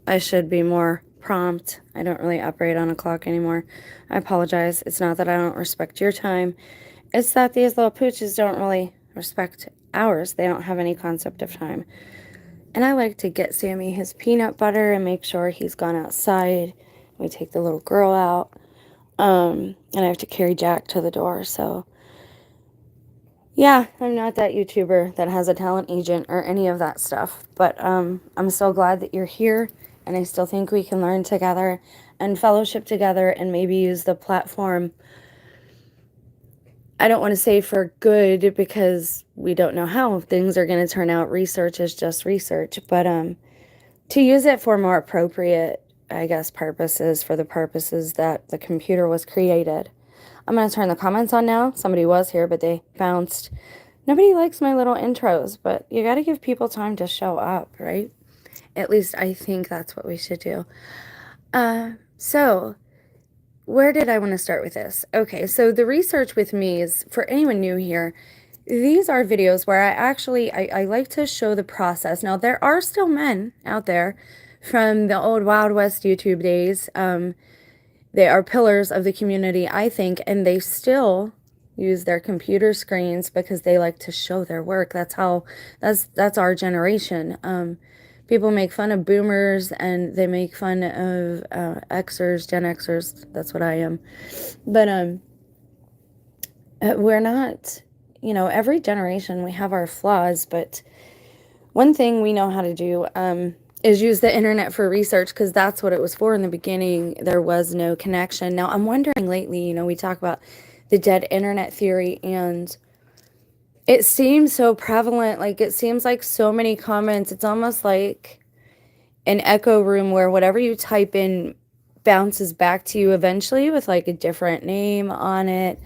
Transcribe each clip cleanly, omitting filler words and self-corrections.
I should be more prompt. I don't really operate on a clock anymore. I apologize. It's not that I don't respect your time. It's that these little pooches don't really respect ours. They don't have any concept of time. And I like to get Sammy his peanut butter and make sure he's gone outside. We take the little girl out. And I have to carry Jack to the door. So, yeah, I'm not that YouTuber that has a talent agent or any of that stuff. But I'm so glad that you're here. And I still think we can learn together and fellowship together and maybe use the platform. I don't want to say for good because we don't know how things are going to turn out. Research is just research. But to use it for more appropriate, I guess, purposes, for the purposes that the computer was created. I'm going to turn the comments on now. Somebody was here, but they bounced. Nobody likes my little intros, but you got to give people time to show up, right? At least I think that's what we should do. So where did I want to start with this? Okay, so the research with me is, for anyone new here, these are videos where I like to show the process. Now, there are still men out there from the old Wild West YouTube days. They are pillars of the community, I think, and they still use their computer screens because they like to show their work. That's our generation. People make fun of boomers and they make fun of Xers, Gen Xers. That's what I am. But we're not, every generation we have our flaws, but one thing we know how to do is use the internet for research because that's what it was for in the beginning. There was no connection. Now, I'm wondering lately, we talk about the dead internet theory, and it seems so prevalent. Like, it seems like so many comments. It's almost like an echo room where whatever you type in bounces back to you eventually with like a different name on it.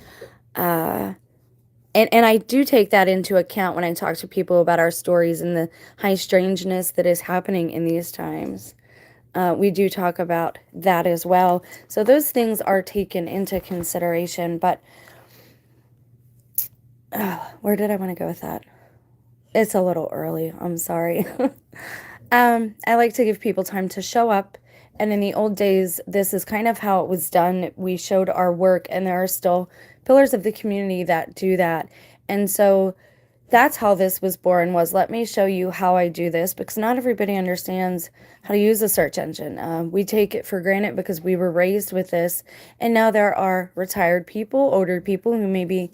And I do take that into account when I talk to people about our stories and the high strangeness that is happening in these times. We do talk about that as well. So those things are taken into consideration. But where did I want to go with that? It's a little early. I'm sorry. I like to give people time to show up. And in the old days, this is kind of how it was done. We showed our work, and there are still pillars of the community that do that. And so that's how this was born, was let me show you how I do this, because not everybody understands how to use a search engine. We take it for granted because we were raised with this. And now there are retired people, older people who maybe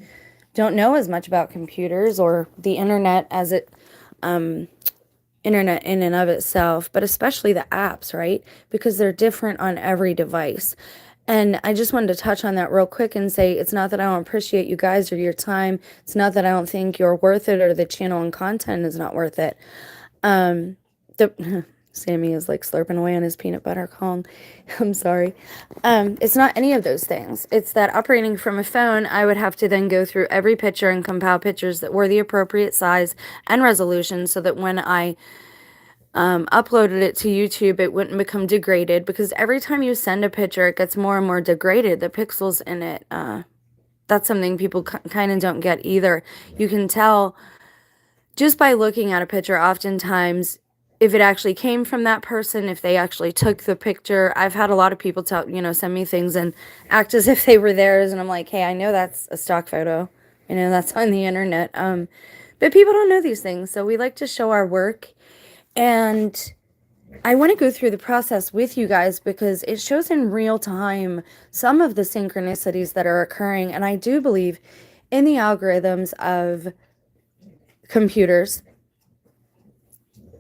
don't know as much about computers or the internet as internet in and of itself, but especially the apps, right? Because they're different on every device. And I just wanted to touch on that real quick and say, it's not that I don't appreciate you guys or your time. It's not that I don't think you're worth it or the channel and content is not worth it. Sammy is like slurping away on his peanut butter Kong. I'm sorry. It's not any of those things. It's that operating from a phone, I would have to then go through every picture and compile pictures that were the appropriate size and resolution so that when I uploaded it to YouTube, it wouldn't become degraded, because every time you send a picture, it gets more and more degraded. The pixels in it, that's something people kind of don't get either. You can tell just by looking at a picture, oftentimes, if it actually came from that person, if they actually took the picture. I've had a lot of people send me things and act as if they were theirs, and I'm like, hey, I know that's a stock photo. That's on the internet. But people don't know these things, so we like to show our work. And I want to go through the process with you guys because it shows in real time some of the synchronicities that are occurring. And I do believe in the algorithms of computers,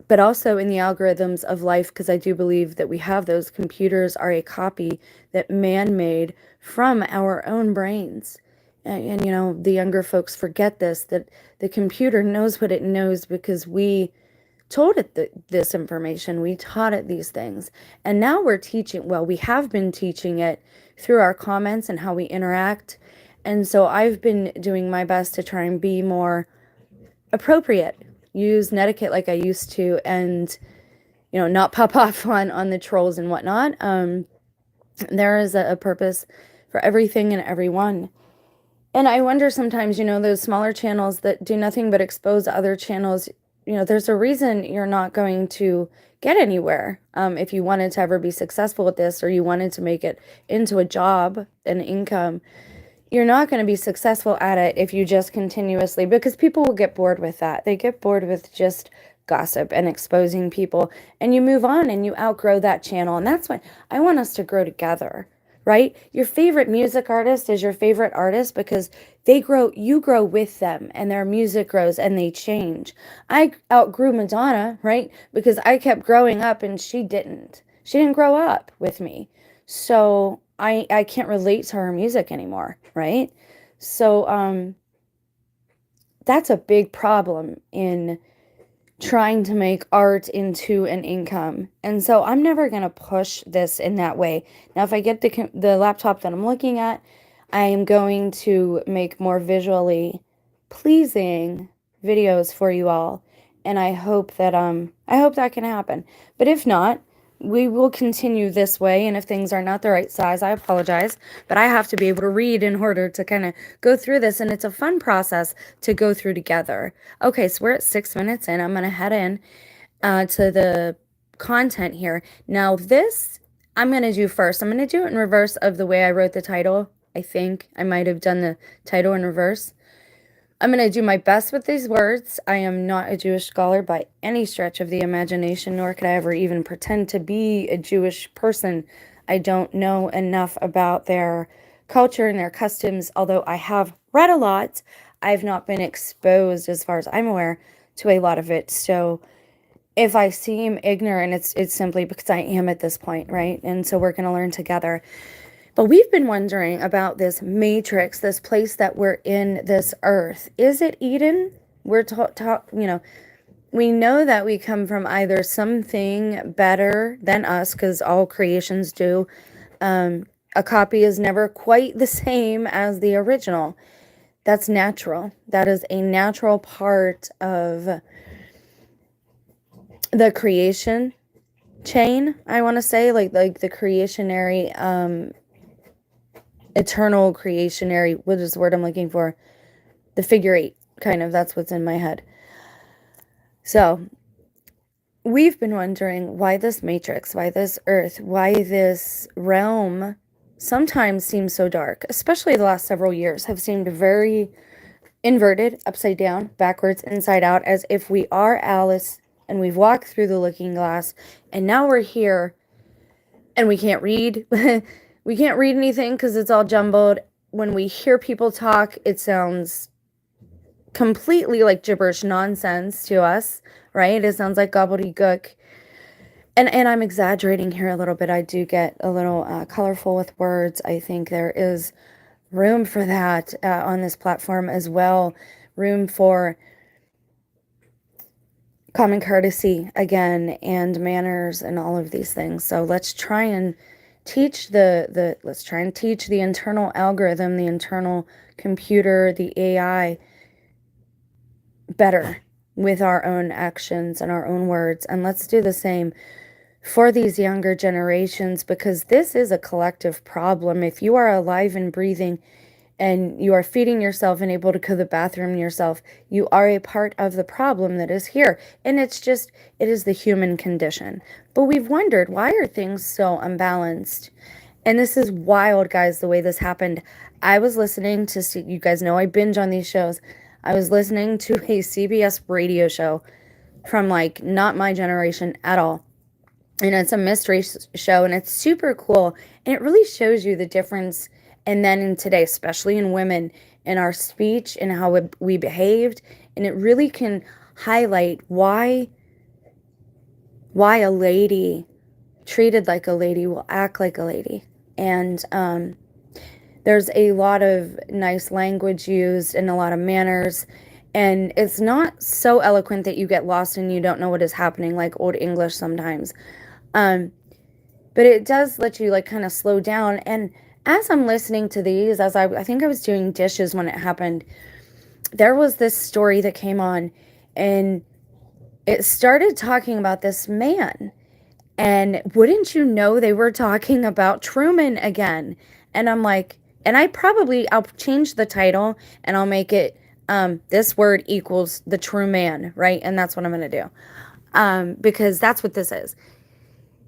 but also in the algorithms of life, because I do believe that we have those. Computers are a copy that man made from our own brains. And the younger folks forget this, that the computer knows what it knows because we told it this information. We taught it these things. And now we're teaching, we have been teaching it through our comments and how we interact. And so I've been doing my best to try and be more appropriate, use netiquette like I used to, and not pop off on the trolls and whatnot. There is a purpose for everything and everyone. And I wonder sometimes, those smaller channels that do nothing but expose other channels, there's a reason you're not going to get anywhere. If you wanted to ever be successful with this, or you wanted to make it into a job, an income, you're not going to be successful at it if you just continuously, because people will get bored with that. They get bored with just gossip and exposing people, and you move on and you outgrow that channel. And that's why I want us to grow together, right? Your favorite music artist is your favorite artist because you grow with them, and their music grows and they change. I outgrew Madonna, right? Because I kept growing up and she didn't. She didn't grow up with me. So I can't relate to her music anymore, right? So that's a big problem in trying to make art into an income. And so I'm never going to push this in that way. Now, if I get the laptop that I'm looking at, I am going to make more visually pleasing videos for you all. And I hope that can happen. But if not, we will continue this way. And if things are not the right size, I apologize. But I have to be able to read in order to kind of go through this. And it's a fun process to go through together. Okay, so we're at 6 minutes in. I'm going to head in to the content here. Now, this I'm going to do first. I'm going to do it in reverse of the way I wrote the title. I think I might have done the title in reverse. I'm going to do my best with these words. I am not a Jewish scholar by any stretch of the imagination, nor could I ever even pretend to be a Jewish person. I don't know enough about their culture and their customs, although I have read a lot. I've not been exposed, as far as I'm aware, to a lot of it. So if I seem ignorant, it's simply because I am at this point, right? And so we're going to learn together. But we've been wondering about this matrix, this place that we're in, this earth. Is it Eden? We're we know that we come from either something better than us, because all creations do. A copy is never quite the same as the original. That's natural. That is a natural part of the creation chain, I want to say, like the creationary, eternal creationary, what is the word I'm looking for? The figure eight, kind of, that's what's in my head. So we've been wondering why this matrix, why this earth, why this realm sometimes seems so dark, especially the last several years have seemed very inverted, upside down, backwards, inside out, as if we are Alice and we've walked through the looking glass and now we're here and we can't read. We can't read anything because it's all jumbled. When we hear people talk, it sounds completely like gibberish nonsense to us, right? It sounds like gobbledygook. And I'm exaggerating here a little bit. I do get a little colorful with words. I think there is room for that on this platform as well. Room for common courtesy again, and manners, and all of these things. So let's try and teach the internal algorithm, the internal computer, the AI better with our own actions and our own words. And let's do the same for these younger generations, because this is a collective problem. If you are alive and breathing and you are feeding yourself and able to go to the bathroom yourself, you are a part of the problem that is here. And it is the human condition. But we've wondered, why are things so unbalanced? And this is wild, guys, the way this happened. I was listening to, you guys know I binge on these shows. I was listening to a CBS radio show from not my generation at all. And it's a mystery show, and it's super cool. And it really shows you the difference and then in today, especially in women, in our speech and how we behaved. And it really can highlight why a lady treated like a lady will act like a lady. And there's a lot of nice language used and a lot of manners. And it's not so eloquent that you get lost and you don't know what is happening, like Old English sometimes. But it does let you kind of slow down. And as I'm listening to these, as I think I was doing dishes when it happened, there was this story that came on, and it started talking about this man. And wouldn't you know, they were talking about Trueman again. And I'm like, and I'll change the title and I'll make it This word equals the true man, right? And that's what I'm going to do. Because that's what this is.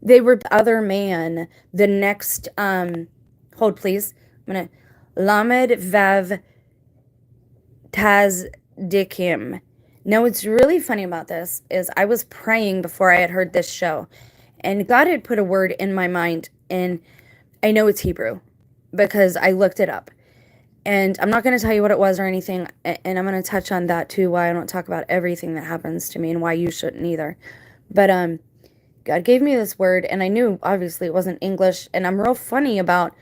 They were the other man, the next, hold please. I'm going to, lamedvavnikim. Now, what's really funny about this is I was praying before I had heard this show, and God had put a word in my mind, and I know it's Hebrew because I looked it up. And I'm not going to tell you what it was or anything, and I'm going to touch on that too, why I don't talk about everything that happens to me and why you shouldn't either. But God gave me this word, and I knew obviously it wasn't English, and I'm real funny about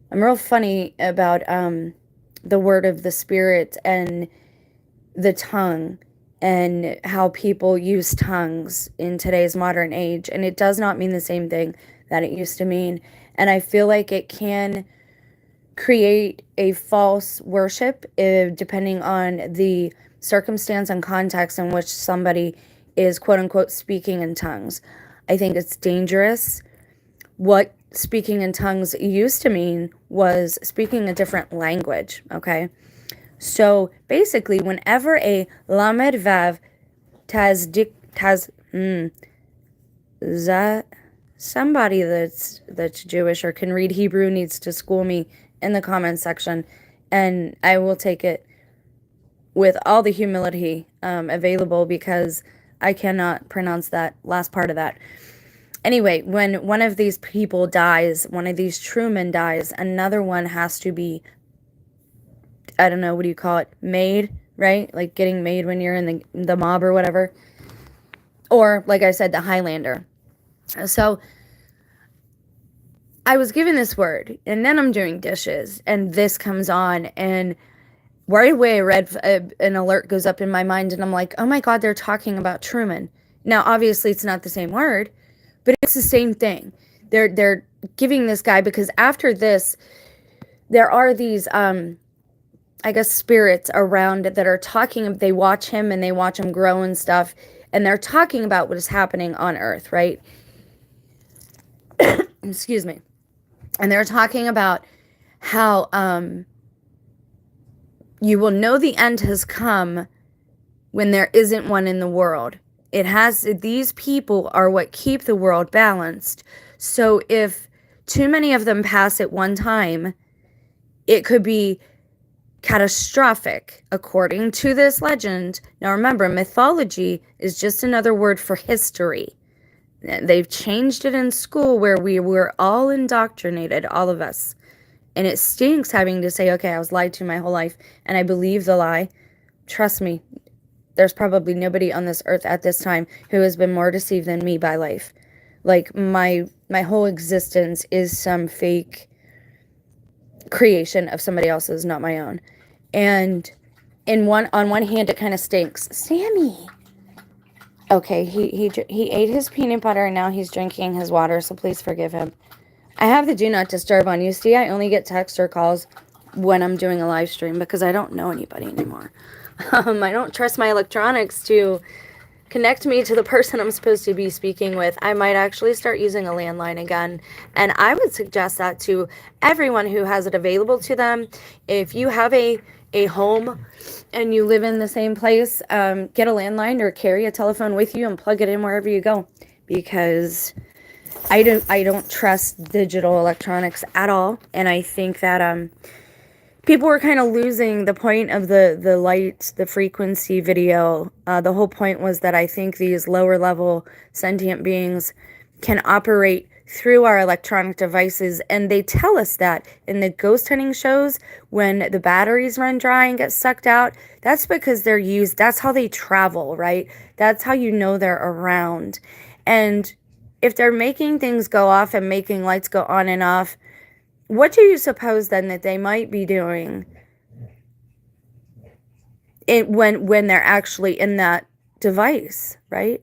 the word of the Spirit and the tongue and how people use tongues in today's modern age, and it does not mean the same thing that it used to mean. And I feel like it can create a false worship depending on the circumstance and context in which somebody is quote unquote speaking in tongues. I think it's dangerous. What speaking in tongues used to mean was speaking a different language, okay? So basically, whenever a lamed vav somebody that's Jewish or can read Hebrew needs to school me in the comments section, and I will take it with all the humility available because I cannot pronounce that last part of that. Anyway, when one of these people dies, one of these Trueman dies, another one has to be, I don't know, what do you call it? Made, right? Like getting made when you're in the mob or whatever. Or, like I said, the Highlander. So, I was given this word, and then I'm doing dishes, and this comes on, and right away an alert goes up in my mind, and I'm like, oh my God, they're talking about Trueman. Now, obviously, it's not the same word, but it's the same thing. They're giving this guy, because after this, there are these, I guess, spirits around that are talking, they watch him, and they watch him grow and stuff, and they're talking about what is happening on Earth, right? Excuse me. And they're talking about how you will know the end has come when there isn't one in the world. These people are what keep the world balanced. So if too many of them pass at one time, it could be catastrophic, according to this legend. Now remember, mythology is just another word for history. They've changed it in school where we were all indoctrinated, all of us. And it stinks having to say, okay, I was lied to my whole life, and I believe the lie. Trust me, there's probably nobody on this earth at this time who has been more deceived than me by life. Like, my whole existence is some fake creation of somebody else's, not my own. And on one hand, it kind of stinks. Sammy! Okay, he ate his peanut butter, and now he's drinking his water, so please forgive him. I have the do not disturb on. You see, I only get texts or calls when I'm doing a live stream because I don't know anybody anymore. I don't trust my electronics to connect me to the person I'm supposed to be speaking with. I might actually start using a landline again, and I would suggest that to everyone who has it available to them. If you have a home and you live in the same place, get a landline or carry a telephone with you and plug it in wherever you go, because I don't trust digital electronics at all. And I think that people were kind of losing the point of the light, the frequency video. The whole point was that I think these lower level sentient beings can operate through our electronic devices, and they tell us that in the ghost hunting shows when the batteries run dry and get sucked out. That's because they're used, that's how they travel, right? That's how you know they're around. And if they're making things go off and making lights go on and off, what do you suppose then that they might be doing when they're actually in that device, right?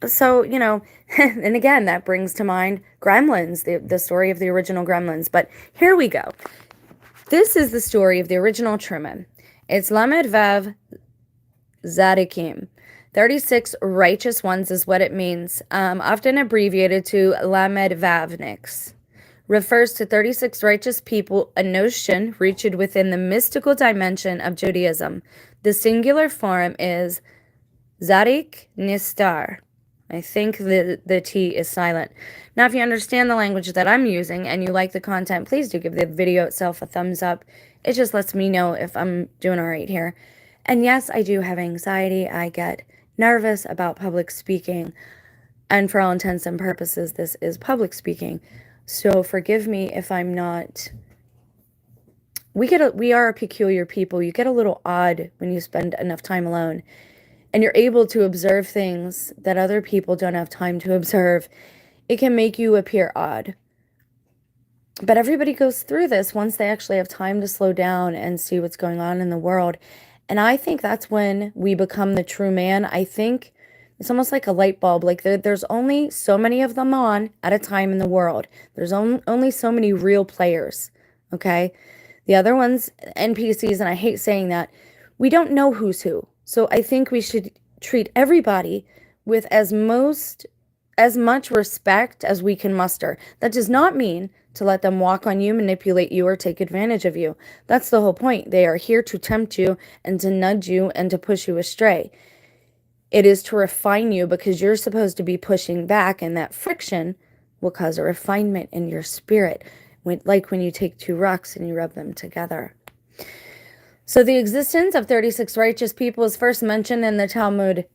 So, you know, and again, that brings to mind Gremlins, the story of the original Gremlins. But here we go. This is the story of the original Trueman. It's lamedvavnikim. 36 righteous ones is what it means, often abbreviated to lamedvavniks, refers to 36 righteous people, a notion reached within the mystical dimension of Judaism. The singular form is Zadik Nistar. I think the T is silent. Now, if you understand the language that I'm using and you like the content, please do give the video itself a thumbs up. It just lets me know if I'm doing all right here. And yes, I do have anxiety. I get nervous about public speaking. And for all intents and purposes, this is public speaking. So forgive me if I'm not... We are a peculiar people. You get a little odd when you spend enough time alone. And you're able to observe things that other people don't have time to observe. It can make you appear odd. But everybody goes through this once they actually have time to slow down and see what's going on in the world. And I think that's when we become the true man. I think it's almost like a light bulb. Like there's only so many of them on at a time in the world. There's only so many real players, okay? The other ones, NPCs, and I hate saying that, we don't know who's who. So I think we should treat everybody with as much respect as we can muster. That does not mean to let them walk on you, manipulate you, or take advantage of you. That's the whole point. They are here to tempt you and to nudge you and to push you astray. It is to refine you because you're supposed to be pushing back, and that friction will cause a refinement in your spirit, like when you take two rocks and you rub them together. So the existence of 36 righteous people is first mentioned in the Talmud.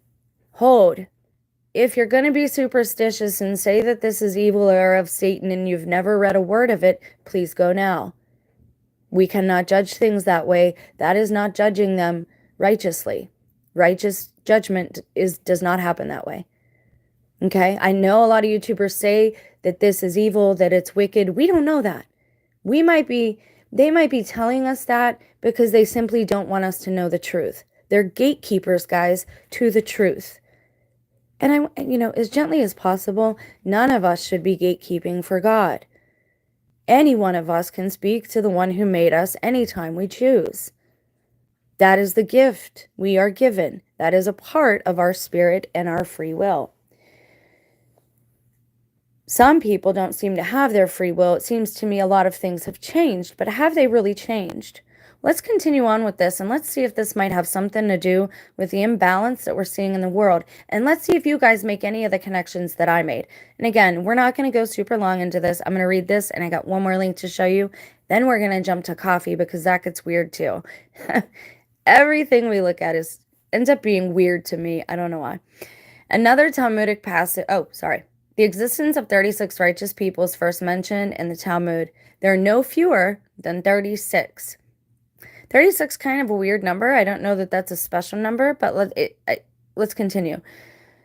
Hold. If you're going to be superstitious and say that this is evil or of Satan and you've never read a word of it, please go now. We cannot judge things that way. That is not judging them righteously. Righteous judgment does not happen that way. Okay? I know a lot of YouTubers say that this is evil, that it's wicked. We don't know that. They might be telling us that because they simply don't want us to know the truth. They're gatekeepers, guys, to the truth. And as gently as possible, none of us should be gatekeeping for God. Any one of us can speak to the one who made us anytime we choose. That is the gift we are given. That is a part of our spirit and our free will. Some people don't seem to have their free will. It seems to me a lot of things have changed, but have they really changed? Let's continue on with this, and let's see if this might have something to do with the imbalance that we're seeing in the world. And let's see if you guys make any of the connections that I made. And again, we're not going to go super long into this. I'm going to read this, and I got one more link to show you. Then we're going to jump to coffee because that gets weird too. Everything we look at ends up being weird to me. I don't know why. Another Talmudic passage. Oh, sorry. The existence of 36 righteous people is first mentioned in the Talmud. There are no fewer than 36. 36 kind of a weird number. I don't know that that's a special number, but let's continue.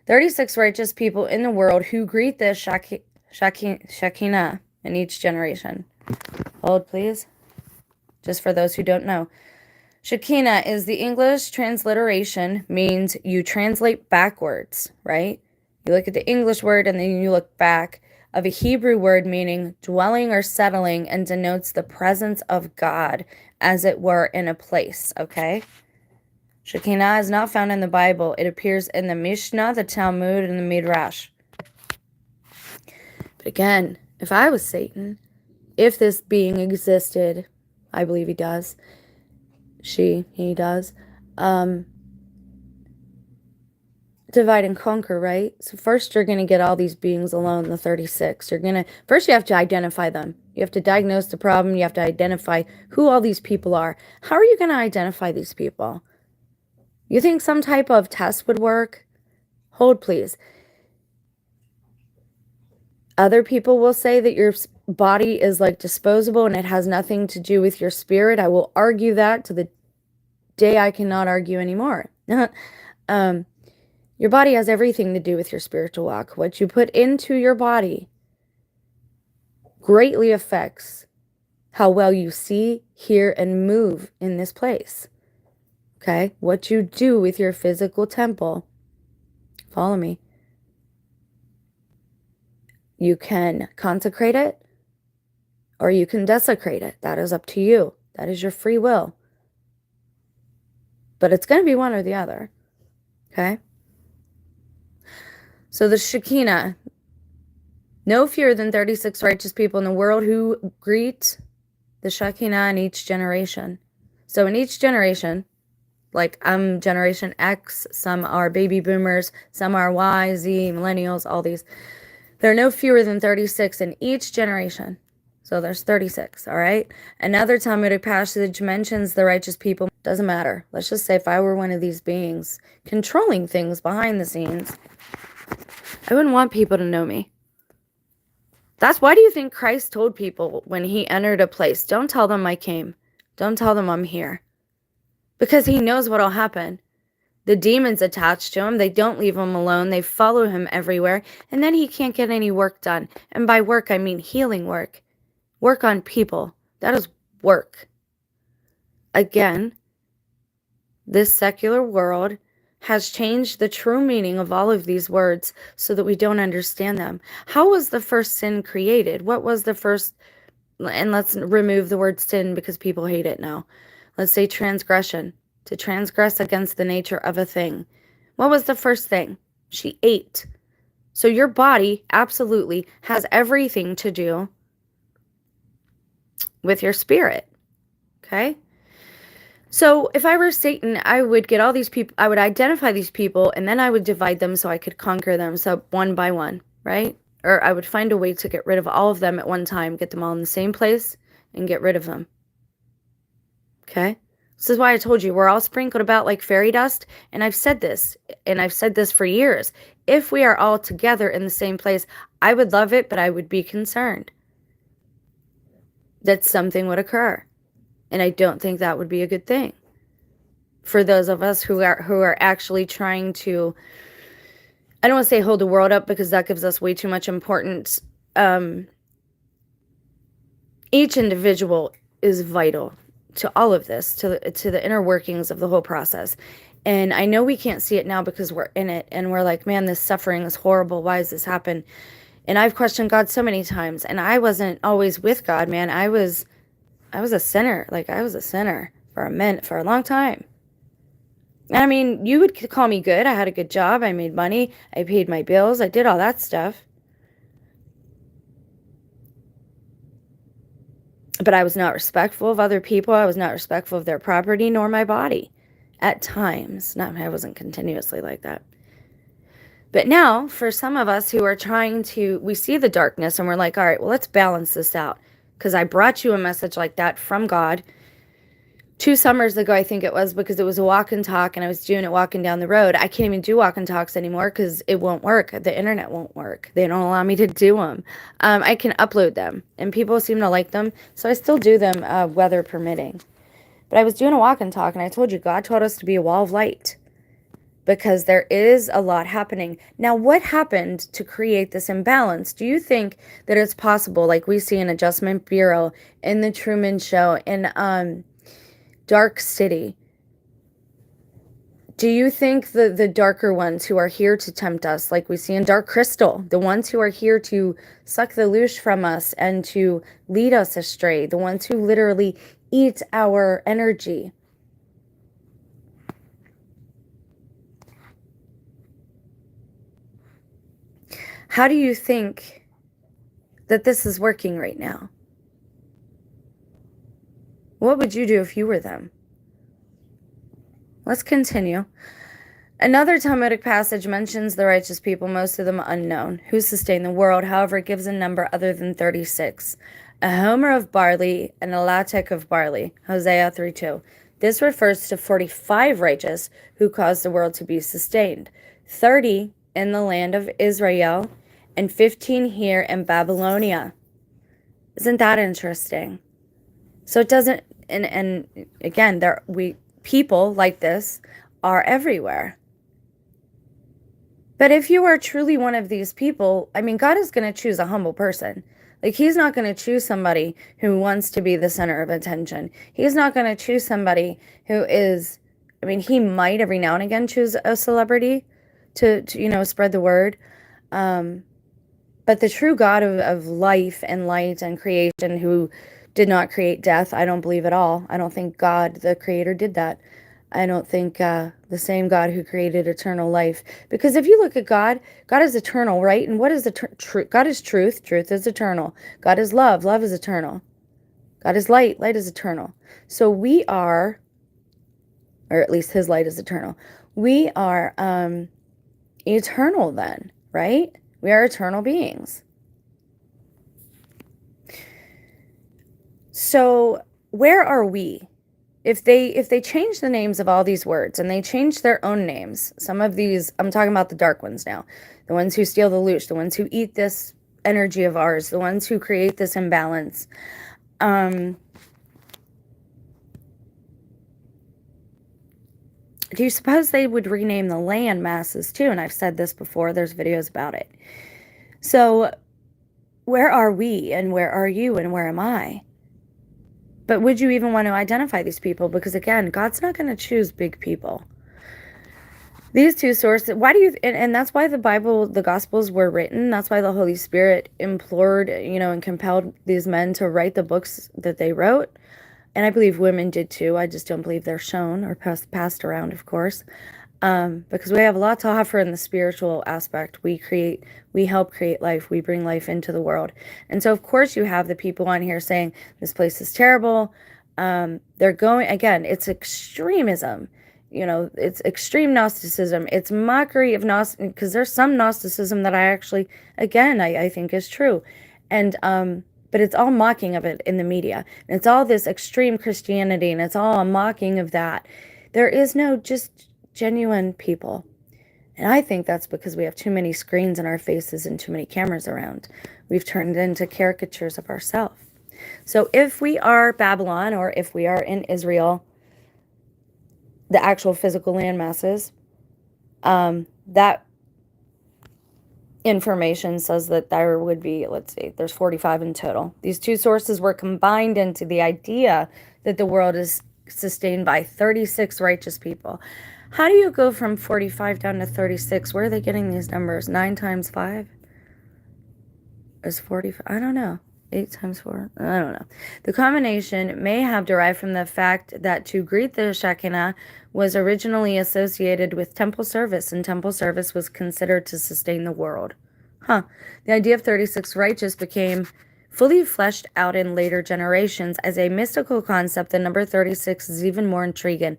36 righteous people in the world who greet the Shekinah in each generation. Hold, please. Just for those who don't know. Shekinah is the English transliteration, means you translate backwards, right? You look at the English word and then you look back, of a Hebrew word meaning dwelling or settling, and denotes the presence of God, as it were, in a place, okay? Shekinah is not found in the Bible. It appears in the Mishnah, the Talmud, and the Midrash. But again, if I was Satan, if this being existed, I believe he does, he does, divide and conquer, right? So first you're going to get all these beings alone, the 36. First you have to identify them. You have to diagnose the problem. You have to identify who all these people are. How are you going to identify these people? You think some type of test would work? Hold, please. Other people will say that your body is like disposable and it has nothing to do with your spirit. I will argue that to the day I cannot argue anymore. Your body has everything to do with your spiritual walk. What you put into your body greatly affects how well you see, hear, and move in this place. Okay? What you do with your physical temple. Follow me. You can consecrate it or you can desecrate it. That is up to you. That is your free will. But it's going to be one or the other. Okay? So the Shekinah, No fewer than 36 righteous people in the world who greet the Shekinah in each generation. So in each generation, like I'm Generation X, some are baby boomers, some are Y, Z, millennials, all these. There are no fewer than 36 in each generation. So there's 36, all right? Another Talmudic passage mentions the righteous people. Doesn't matter. Let's just say if I were one of these beings controlling things behind the scenes, I wouldn't want people to know me. That's why do you think Christ told people when he entered a place, don't tell them I came. Don't tell them I'm here. Because he knows what'll happen. The demons attached to him, they don't leave him alone. They follow him everywhere. And then he can't get any work done. And by work, I mean healing work. Work on people. That is work. Again, this secular world has changed the true meaning of all of these words so that we don't understand them. How was the first sin created? What was the first, and let's remove the word sin because people hate it now. Let's say transgression, to transgress against the nature of a thing. What was the first thing? She ate. So your body absolutely has everything to do with your spirit, okay? So if I were Satan, I would get all these people, I would identify these people, and then I would divide them so I could conquer them, so one by one, right? Or I would find a way to get rid of all of them at one time, get them all in the same place, and get rid of them. Okay? This is why I told you, we're all sprinkled about like fairy dust, and I've said this for years. If we are all together in the same place, I would love it, but I would be concerned that something would occur. And I don't think that would be a good thing for those of us who are actually trying to, I don't want to say hold the world up because that gives us way too much importance. Each individual is vital to all of this, to the inner workings of the whole process. And I know we can't see it now because we're in it and we're like, man, this suffering is horrible. Why does this happen? And I've questioned God so many times, and I wasn't always with God, man. I was a sinner. Like, I was a sinner for a long time. And I mean, you would call me good. I had a good job. I made money. I paid my bills. I did all that stuff. But I was not respectful of other people. I was not respectful of their property nor my body. At times. I wasn't continuously like that. But now, for some of us who are we see the darkness and we're like, all right, well, let's balance this out. Because I brought you a message like that from God 2 summers ago, I think it was, because it was a walk and talk and I was doing it walking down the road. I can't even do walk and talks anymore because it won't work. The internet won't work. They don't allow me to do them. I can upload them and people seem to like them. So I still do them, weather permitting. But I was doing a walk and talk and I told you God told us to be a wall of light. Because there is a lot happening. Now, what happened to create this imbalance? Do you think that it's possible, like we see in Adjustment Bureau, in the Trueman Show, in Dark City? Do you think the darker ones who are here to tempt us, like we see in Dark Crystal, the ones who are here to suck the loosh from us and to lead us astray, the ones who literally eat our energy? How do you think that this is working right now? What would you do if you were them? Let's continue. Another Talmudic passage mentions the righteous people, most of them unknown, who sustain the world. However, it gives a number other than 36. A homer of barley and a latech of barley. Hosea 3:2. This refers to 45 righteous who caused the world to be sustained. 30 in the land of Israel and 15 here in Babylonia. Isn't that interesting? So it doesn't, and again, people like this are everywhere. But if you are truly one of these people, I mean, God is going to choose a humble person. Like, he's not going to choose somebody who wants to be the center of attention. He's not going to choose somebody who is, I mean, he might every now and again choose a celebrity to spread the word. But the true God of life and light and creation, who did not create death, I don't believe at all. I don't think God, the creator, did that. I don't think the same God who created eternal life. Because if you look at God, God is eternal, right? And what is the truth? God is truth. Truth is eternal. God is love. Love is eternal. God is light. Light is eternal. So we are, or at least his light is eternal. We are eternal then, right? We are eternal beings. So where are we? If they change the names of all these words and they change their own names, some of these, I'm talking about the dark ones now, the ones who steal the loot, the ones who eat this energy of ours, the ones who create this imbalance. Do you suppose they would rename the land masses too? And I've said this before, there's videos about it. So where are we and where are you and where am I? But would you even want to identify these people? Because again, God's not going to choose big people. These two sources, why do you, and that's why the Bible, the Gospels were written. That's why the Holy Spirit implored, and compelled these men to write the books that they wrote. And I believe women did too. I just don't believe they're shown or passed around, of course. Because we have a lot to offer in the spiritual aspect. We help create life. We bring life into the world. And so, of course, you have the people on here saying, this place is terrible. They're going, again, it's extremism. It's extreme Gnosticism. It's mockery of Gnosticism, because there's some Gnosticism that I actually, again, I think is true. And, but it's all mocking of it in the media. And it's all this extreme Christianity, and it's all a mocking of that. There is no just genuine people. And I think that's because we have too many screens in our faces and too many cameras around. We've turned into caricatures of ourselves. So if we are Babylon, or if we are in Israel, the actual physical land masses, that information says that there would be, let's see, there's 45 in total. These two sources were combined into the idea that the world is sustained by 36 righteous people. How do you go from 45 down to 36? Where are they getting these numbers? 9 times 5 is 45. I don't know. 8 times 4. I don't know. The combination may have derived from the fact that to greet the Shekinah was originally associated with temple service, and temple service was considered to sustain the world. The idea of 36 righteous became fully fleshed out in later generations. As a mystical concept, the number 36 is even more intriguing.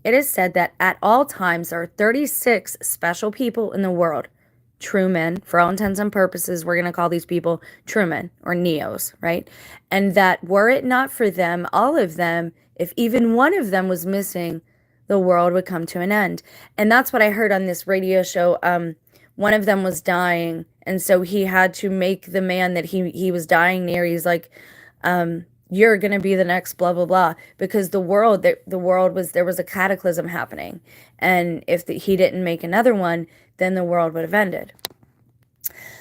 It is said that at all times there are 36 special people in the world. Trueman, for all intents and purposes, we're going to call these people Trueman or Neos, right? And that were it not for them, all of them, if even one of them was missing, the world would come to an end. And that's what I heard on this radio show. One of them was dying, and so he had to make the man that he was dying near, he's like, you're going to be the next blah, blah, blah, because there was a cataclysm happening. And if he didn't make another one, then the world would have ended.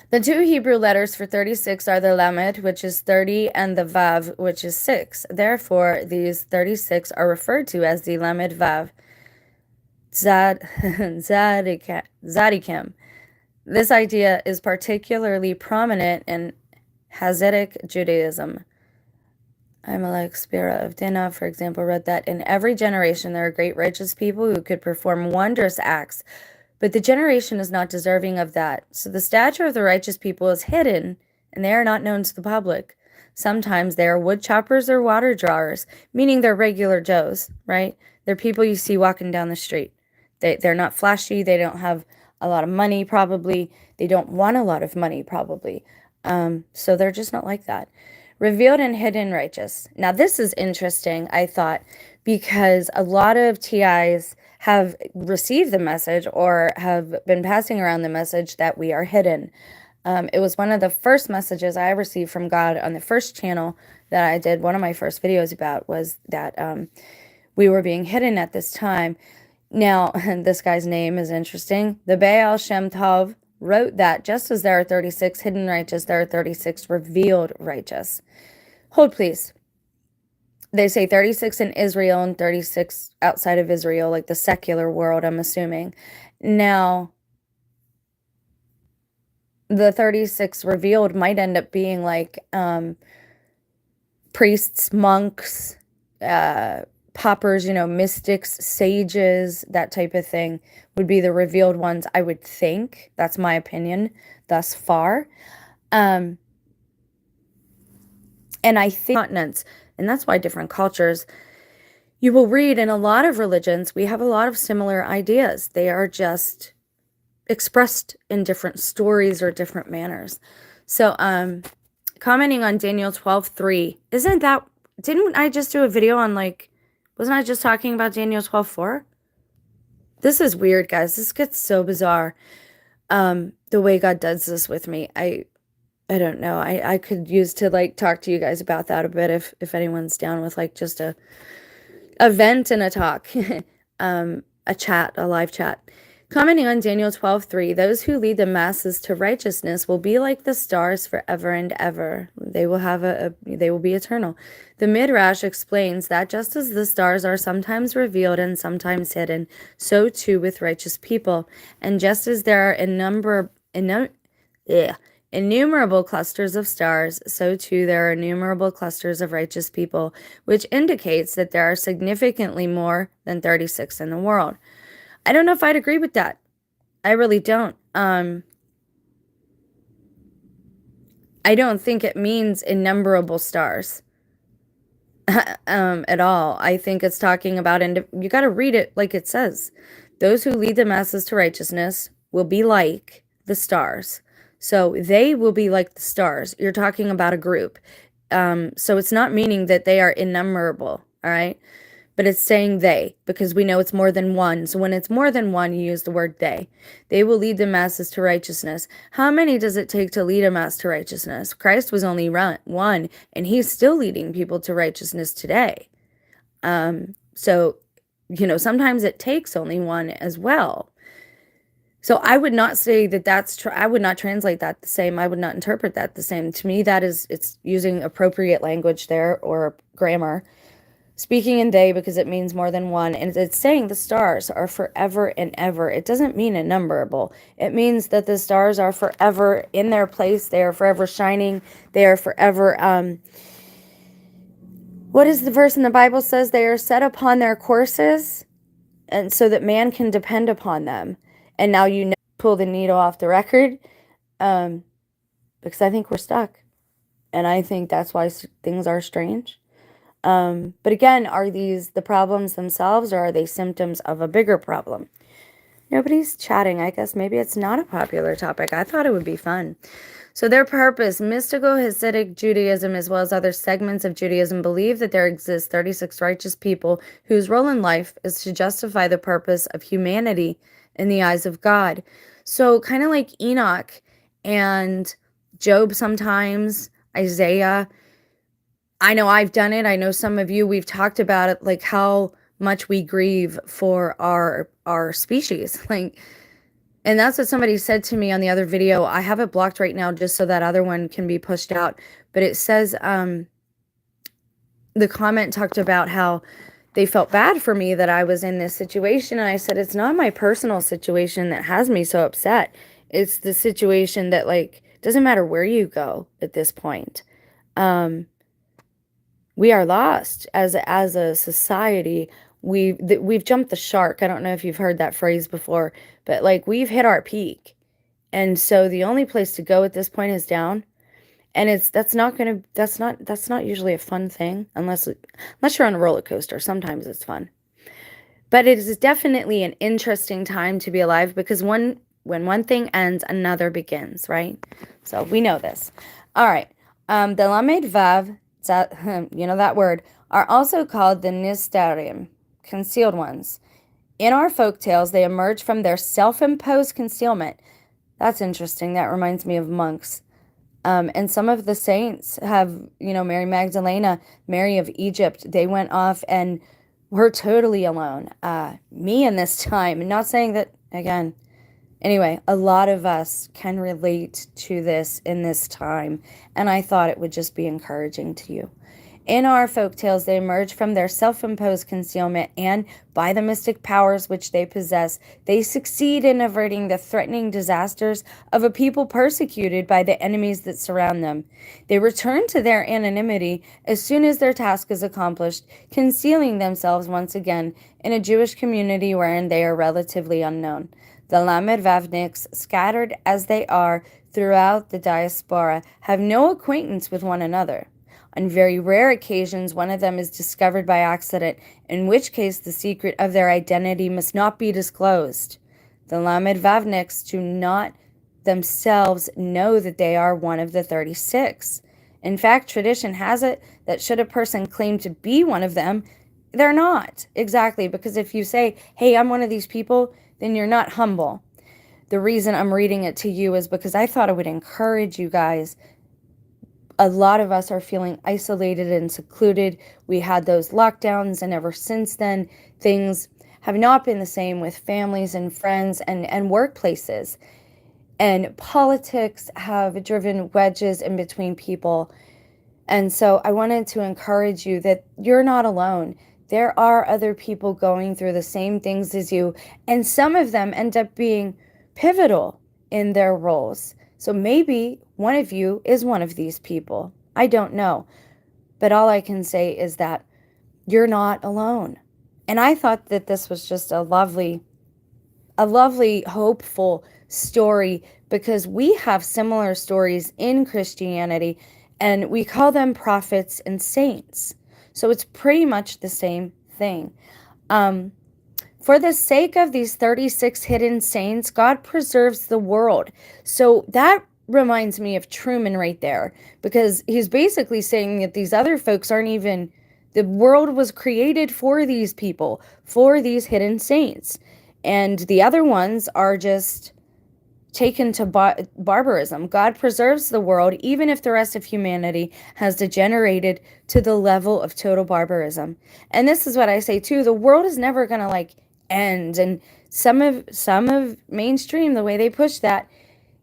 The two Hebrew letters for 36 are the lamed, which is 30, and the vav, which is 6. Therefore, these 36 are referred to as the lamedvav tzadikim. This idea is particularly prominent in Hasidic Judaism. Amalek, Spira of Dinah, for example, wrote that in every generation there are great righteous people who could perform wondrous acts, but the generation is not deserving of that. So the stature of the righteous people is hidden, and they are not known to the public. Sometimes they are wood choppers or water drawers, meaning they're regular Joes, right? They're people you see walking down the street. They're not flashy. They don't have a lot of money, probably. They don't want a lot of money, probably. So they're just not like that. Revealed and hidden righteous. Now, this is interesting, I thought, because a lot of TIs have received the message or have been passing around the message that we are hidden. It was one of the first messages I received from God on the first channel that I did. One of my first videos about was that we were being hidden at this time. Now, this guy's name is interesting. The Baal Shem Tov wrote that just as there are 36 hidden righteous, there are 36 revealed righteous. Hold, please. They say 36 in Israel and 36 outside of Israel, like the secular world, I'm assuming. Now, the 36 revealed might end up being like priests, monks, poppers, mystics, sages, that type of thing would be the revealed ones, I would think. That's my opinion thus far. And I think continents, and that's why different cultures, you will read in a lot of religions, we have a lot of similar ideas. They are just expressed in different stories or different manners. So, commenting on Daniel 12:3, didn't I just do a video on wasn't I just talking about Daniel 12:4? This is weird, guys. This gets so bizarre. The way God does this with me. I don't know. I could use to talk to you guys about that a bit if anyone's down with just a vent and a talk. A chat, a live chat. Commenting on Daniel 12:3, those who lead the masses to righteousness will be like the stars forever and ever. They will have they will be eternal. The Midrash explains that just as the stars are sometimes revealed and sometimes hidden, so too with righteous people. And just as there are innumerable clusters of stars, so too there are innumerable clusters of righteous people, which indicates that there are significantly more than 36 in the world. I don't know if I'd agree with that. I really don't. I don't think it means innumerable stars at all. I think it's talking about, you got to read it like it says. Those who lead the masses to righteousness will be like the stars. So they will be like the stars. You're talking about a group. So it's not meaning that they are innumerable, all right? But it's saying they, because we know it's more than one. So when it's more than one, you use the word they. They will lead the masses to righteousness. How many does it take to lead a mass to righteousness? Christ was only one, and he's still leading people to righteousness today. So, sometimes it takes only one as well. So I would not say that I would not translate that the same. I would not interpret that the same. To me, it's using appropriate language there, or grammar. Speaking in they because it means more than one, and it's saying the stars are forever and ever. It doesn't mean innumerable. It means that the stars are forever in their place. They are forever shining. They are forever, what is the verse in the Bible says? They are set upon their courses, and so that man can depend upon them. And now pull the needle off the record, because I think we're stuck. And I think that's why things are strange. But again, are these the problems themselves, or are they symptoms of a bigger problem? Nobody's chatting. I guess maybe it's not a popular topic. I thought it would be fun. So their purpose, mystical Hasidic Judaism, as well as other segments of Judaism, believe that there exists 36 righteous people whose role in life is to justify the purpose of humanity in the eyes of God. So kind of like Enoch and Job sometimes, Isaiah. I know I've done it. I know some of you, we've talked about it, like how much we grieve for our species. And that's what somebody said to me on the other video. I have it blocked right now just so that other one can be pushed out. But it says, the comment talked about how they felt bad for me that I was in this situation. And I said, it's not my personal situation that has me so upset. It's the situation that doesn't matter where you go at this point. We are lost as a society. We've jumped the shark. I don't know if you've heard that phrase before, but we've hit our peak. And so the only place to go at this point is down. And that's not usually a fun thing unless you're on a roller coaster. Sometimes it's fun. But it is definitely an interesting time to be alive, because when one thing ends, another begins, right? So we know this. All right. The lamedvav, that word, are also called the nistarim, concealed ones. In our folk tales, they emerge from their self-imposed concealment. That's interesting. That reminds me of monks. And some of the saints have, Mary Magdalena, Mary of Egypt, they went off and were totally alone. Me in this time, not saying that, again, anyway, a lot of us can relate to this in this time, and I thought it would just be encouraging to you. In our folk tales, they emerge from their self-imposed concealment, and by the mystic powers which they possess, they succeed in averting the threatening disasters of a people persecuted by the enemies that surround them. They return to their anonymity as soon as their task is accomplished, concealing themselves once again in a Jewish community wherein they are relatively unknown. The lamedvavniks, scattered as they are throughout the diaspora, have no acquaintance with one another. On very rare occasions, one of them is discovered by accident, in which case the secret of their identity must not be disclosed. The lamedvavniks do not themselves know that they are one of the 36. In fact, tradition has it that should a person claim to be one of them, they're not. Exactly, because if you say, hey, I'm one of these people, then you're not humble. The reason I'm reading it to you is because I thought it would encourage you guys. A lot of us are feeling isolated and secluded. We had those lockdowns, and ever since then, things have not been the same with families and friends and workplaces. And politics have driven wedges in between people. And so I wanted to encourage you that you're not alone. There are other people going through the same things as you, and some of them end up being pivotal in their roles. So maybe one of you is one of these people. I don't know. But all I can say is that you're not alone. And I thought that this was just a lovely, hopeful story, because we have similar stories in Christianity, and we call them prophets and saints. So it's pretty much the same thing. For the sake of these 36 hidden saints, God preserves the world. So that reminds me of Trueman right there, because he's basically saying that these other folks aren't even, the world was created for these people, for these hidden saints. And the other ones are just taken to barbarism. God preserves the world even if the rest of humanity has degenerated to the level of total barbarism. And this is what I say too, the world is never going to end. And some of mainstream, the way they push that,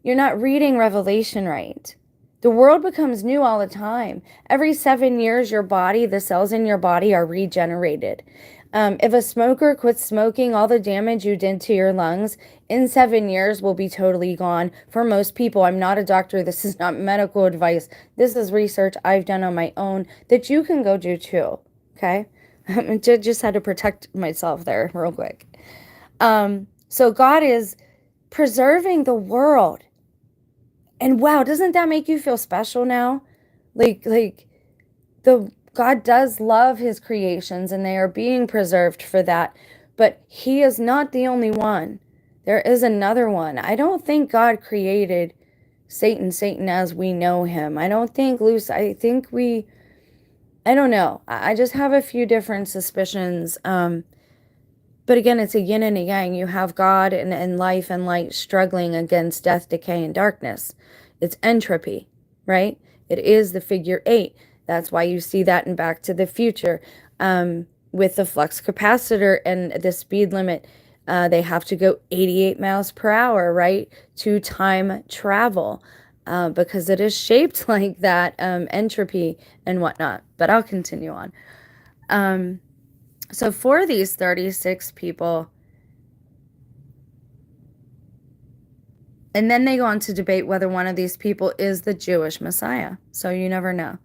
you're not reading Revelation right. The world becomes new all the time. Every 7 years, your body, the cells in your body are regenerated. If a smoker quits smoking, all the damage you did to your lungs in 7 years will be totally gone for most people. I'm not a doctor. This is not medical advice. This is research I've done on my own that you can go do too. Okay? Just had to protect myself there real quick. So God is preserving the world. And wow, doesn't that make you feel special now? God does love his creations, and they are being preserved for that. But he is not the only one. There is another one. I don't think God created Satan as we know him. I don't think I don't know. I just have a few different suspicions. But again, it's a yin and a yang. You have God and life and light struggling against death, decay, and darkness. It's entropy, right? It is the figure 8. That's why you see that in Back to the Future. With the flux capacitor and the speed limit, they have to go 88 miles per hour, right, to time travel, because it is shaped like that, entropy and whatnot. But I'll continue on. So for these 36 people, and then they go on to debate whether one of these people is the Jewish Messiah. So you never know.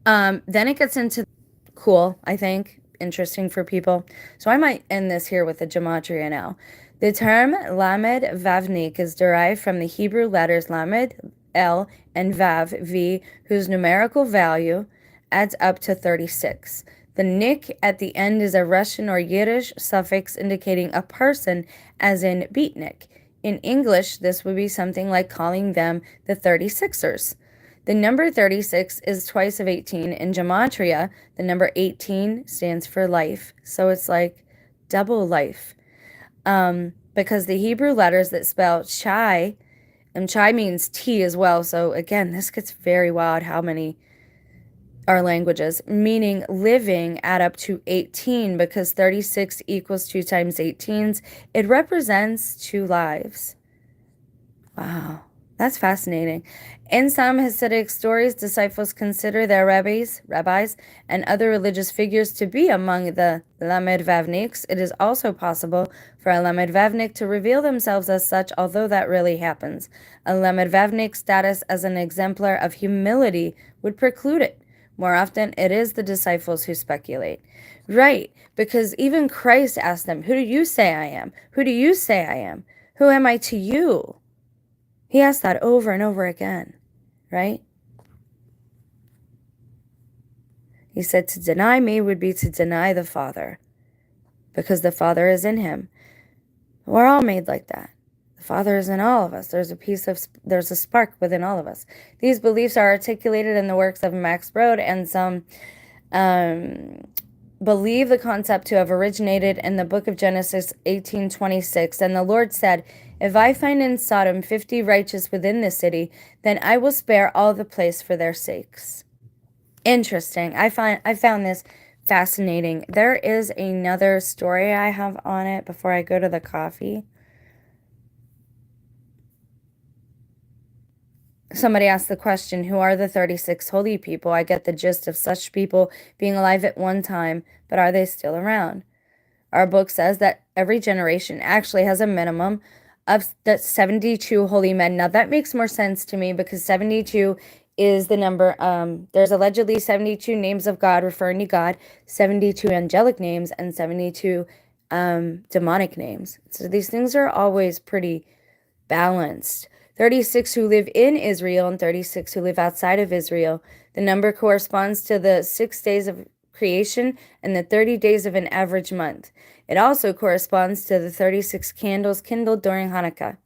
Then it gets into, cool, I think, interesting for people. So I might end this here with a gematria now. The term lamedvavnik is derived from the Hebrew letters lamed, L, and vav, V, whose numerical value adds up to 36. The nik at the end is a Russian or Yiddish suffix indicating a person, as in beatnik. In English, this would be something like calling them the 36ers. The number 36 is twice of 18. In gematria, the number 18 stands for life. So it's like double life. Because the Hebrew letters that spell chai, and chai means tea as well. So again, this gets very wild how many are languages, meaning living, add up to 18, because 36 equals 2 times 18s. It represents 2 lives. Wow. That's fascinating. In some Hasidic stories, disciples consider their rabbis, and other religious figures to be among the lamedvavniks. It is also possible for a lamedvavnik to reveal themselves as such, although that really happens. A lamedvavnik status as an exemplar of humility would preclude it. More often, it is the disciples who speculate. Right, because even Christ asked them, "Who do you say I am? Who do you say I am? Who am I to you?" He asked that over and over again, right? He said to deny me would be to deny the Father, because the Father is in him. We're all made like that. The Father is in all of us. There's a spark within all of us. These beliefs are articulated in the works of Max Brod, and some believe the concept to have originated in the book of Genesis 18:26. And the Lord said, "If I find in Sodom 50 righteous within the city, then I will spare all the place for their sakes." Interesting. I found this fascinating. There is another story I have on it before I go to the coffee. Somebody asked the question, who are the 36 holy people? I get the gist of such people being alive at one time, but are they still around? Our book says that every generation actually has a minimum of the 72 holy men. Now that makes more sense to me because 72 is the number. There's allegedly 72 names of God referring to God, 72 angelic names, and 72 demonic names. So these things are always pretty balanced. 36 who live in Israel and 36 who live outside of Israel. The number corresponds to the 6 days of creation and the 30 days of an average month. It also corresponds to the 36 candles kindled during Hanukkah.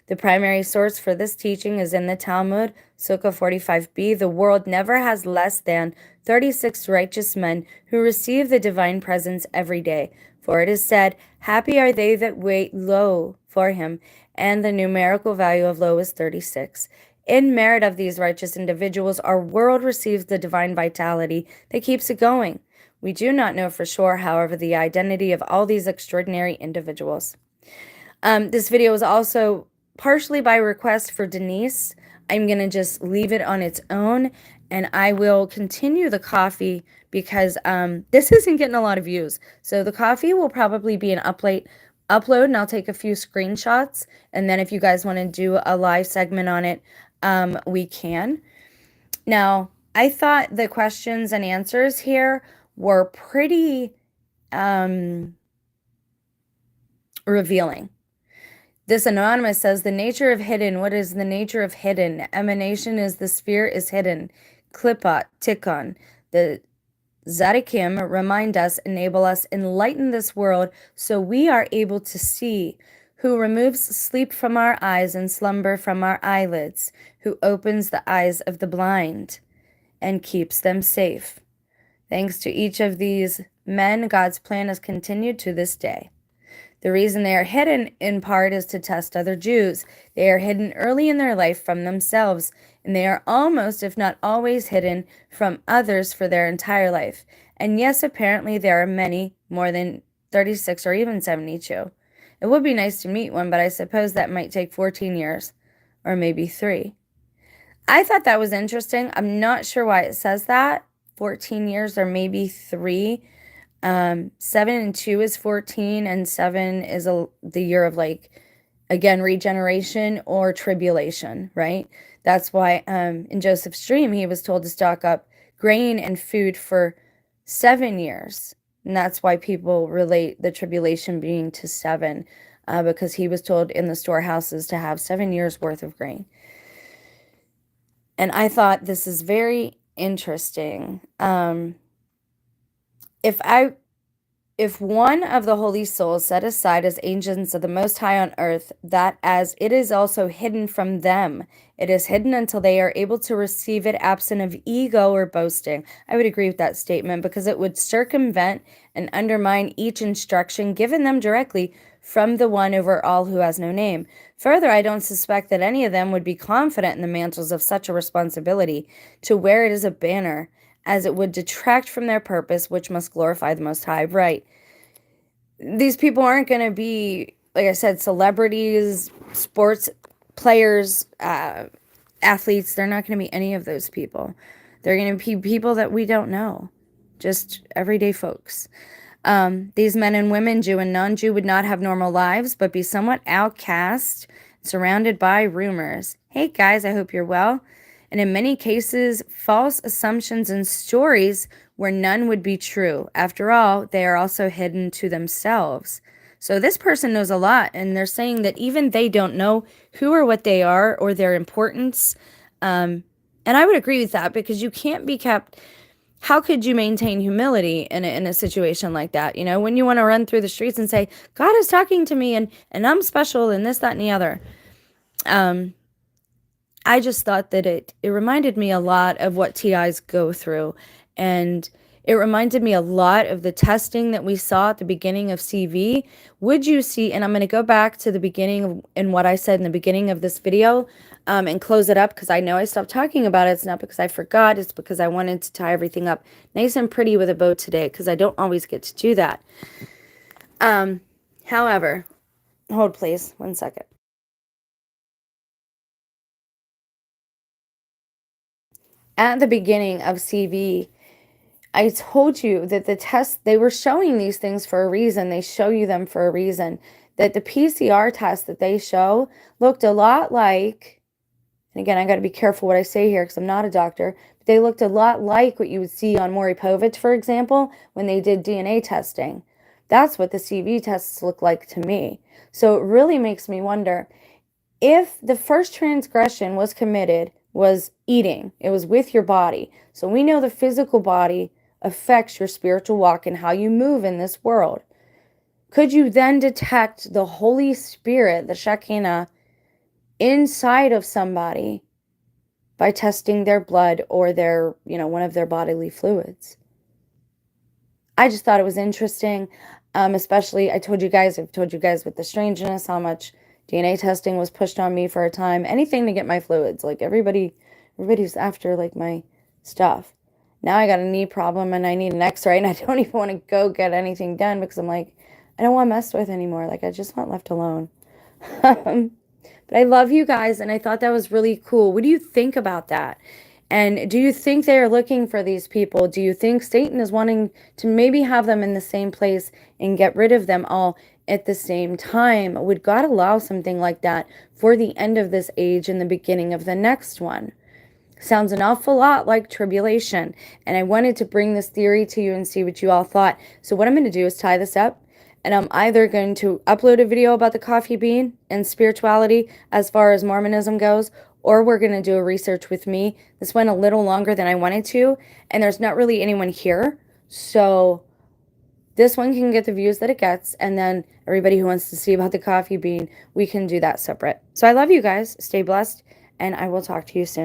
The primary source for this teaching is in the Talmud, Sukkah 45b. The world never has less than 36 righteous men who receive the divine presence every day. For it is said, "Happy are they that wait low for him," and the numerical value of low is 36. In merit of these righteous individuals, our world receives the divine vitality that keeps it going. We do not know for sure, however, the identity of all these extraordinary individuals. This video is also partially by request for Denise. I'm going to just leave it on its own, and I will continue the coffee because this isn't getting a lot of views. So the coffee will probably be an upload, and I'll take a few screenshots, and then if you guys want to do a live segment on it, we can. Now, I thought the questions and answers here were pretty revealing. This anonymous says, the nature of hidden. What is the nature of hidden? Emanation is the sphere is hidden. Klipat, tikkun. The Zadikim remind us, enable us, enlighten this world so we are able to see. Who removes sleep from our eyes and slumber from our eyelids. Who opens the eyes of the blind and keeps them safe. Thanks to each of these men, God's plan has continued to this day. The reason they are hidden in part is to test other Jews. They are hidden early in their life from themselves, and they are almost, if not always, hidden from others for their entire life. And yes, apparently there are many, more than 36 or even 72. It would be nice to meet one, but I suppose that might take 14 years, or maybe 3. I thought that was interesting. I'm not sure why it says that. 14 years or maybe 3. 7 and 2 is 14, and 7 is the year of, like, again, regeneration or tribulation, right? That's why in Joseph's dream, he was told to stock up grain and food for 7 years. And that's why people relate the tribulation being to 7, because he was told in the storehouses to have 7 years worth of grain. And I thought this is very interesting. If one of the holy souls set aside as agents of the Most High on earth, that as it is also hidden from them, it is hidden until they are able to receive it absent of ego or boasting. I would agree with that statement because it would circumvent and undermine each instruction given them directly from the one over all who has no name. Further, I don't suspect that any of them would be confident in the mantles of such a responsibility to wear it as a banner, as it would detract from their purpose, which must glorify the Most High. Right. These people aren't going to be, like I said, celebrities, sports players, athletes. They're not going to be any of those people. They're going to be people that we don't know, just everyday folks. These men and women, Jew and non-Jew, would not have normal lives, but be somewhat outcast, surrounded by rumors. Hey guys, I hope you're well. And in many cases, false assumptions and stories where none would be true. After all, they are also hidden to themselves. So this person knows a lot, and they're saying that even they don't know who or what they are or their importance. And I would agree with that, because you can't be kept. How could you maintain humility in a situation like that? You know, when you want to run through the streets and say, God is talking to me and I'm special and this, that, and the other. I just thought that it reminded me a lot of what TIs go through. And it reminded me a lot of the testing that we saw at the beginning of CV. Would you see, and I'm going to go back to the beginning of, and what I said in the beginning of this video, and close it up, because I know I stopped talking about it. It's not because I forgot. It's because I wanted to tie everything up nice and pretty with a bow today, because I don't always get to do that. However, hold please, 1 second. At the beginning of CV, I told you that the tests, they were showing these things for a reason. They show you them for a reason. That the PCR test that they show looked a lot like, and again, I got to be careful what I say here because I'm not a doctor, but they looked a lot like what you would see on Maury Povich, for example, when they did DNA testing. That's what the CV tests look like to me. So it really makes me wonder, if the first transgression was committed was eating, it was with your body. So we know the physical body affects your spiritual walk and how you move in this world. Could you then detect the Holy Spirit, the Shekinah, inside of somebody by testing their blood or their, one of their bodily fluids? I just thought it was interesting, especially, I've told you guys with the strangeness, how much DNA testing was pushed on me for a time. Anything to get my fluids. Like everybody's after like my stuff. Now I got a knee problem and I need an x-ray, and I don't even want to go get anything done because I'm like, I don't want messed with anymore. Like, I just want left alone. But I love you guys, and I thought that was really cool. What do you think about that? And do you think they are looking for these people? Do you think Satan is wanting to maybe have them in the same place and get rid of them all at the same time? Would God allow something like that for the end of this age and the beginning of the next one? Sounds an awful lot like tribulation. And I wanted to bring this theory to you and see what you all thought. So what I'm going to do is tie this up. And I'm either going to upload a video about the coffee bean and spirituality as far as Mormonism goes, or we're going to do a research with me. This went a little longer than I wanted to, and there's not really anyone here. So this one can get the views that it gets, and then everybody who wants to see about the coffee bean, we can do that separate. So I love you guys. Stay blessed, and I will talk to you soon.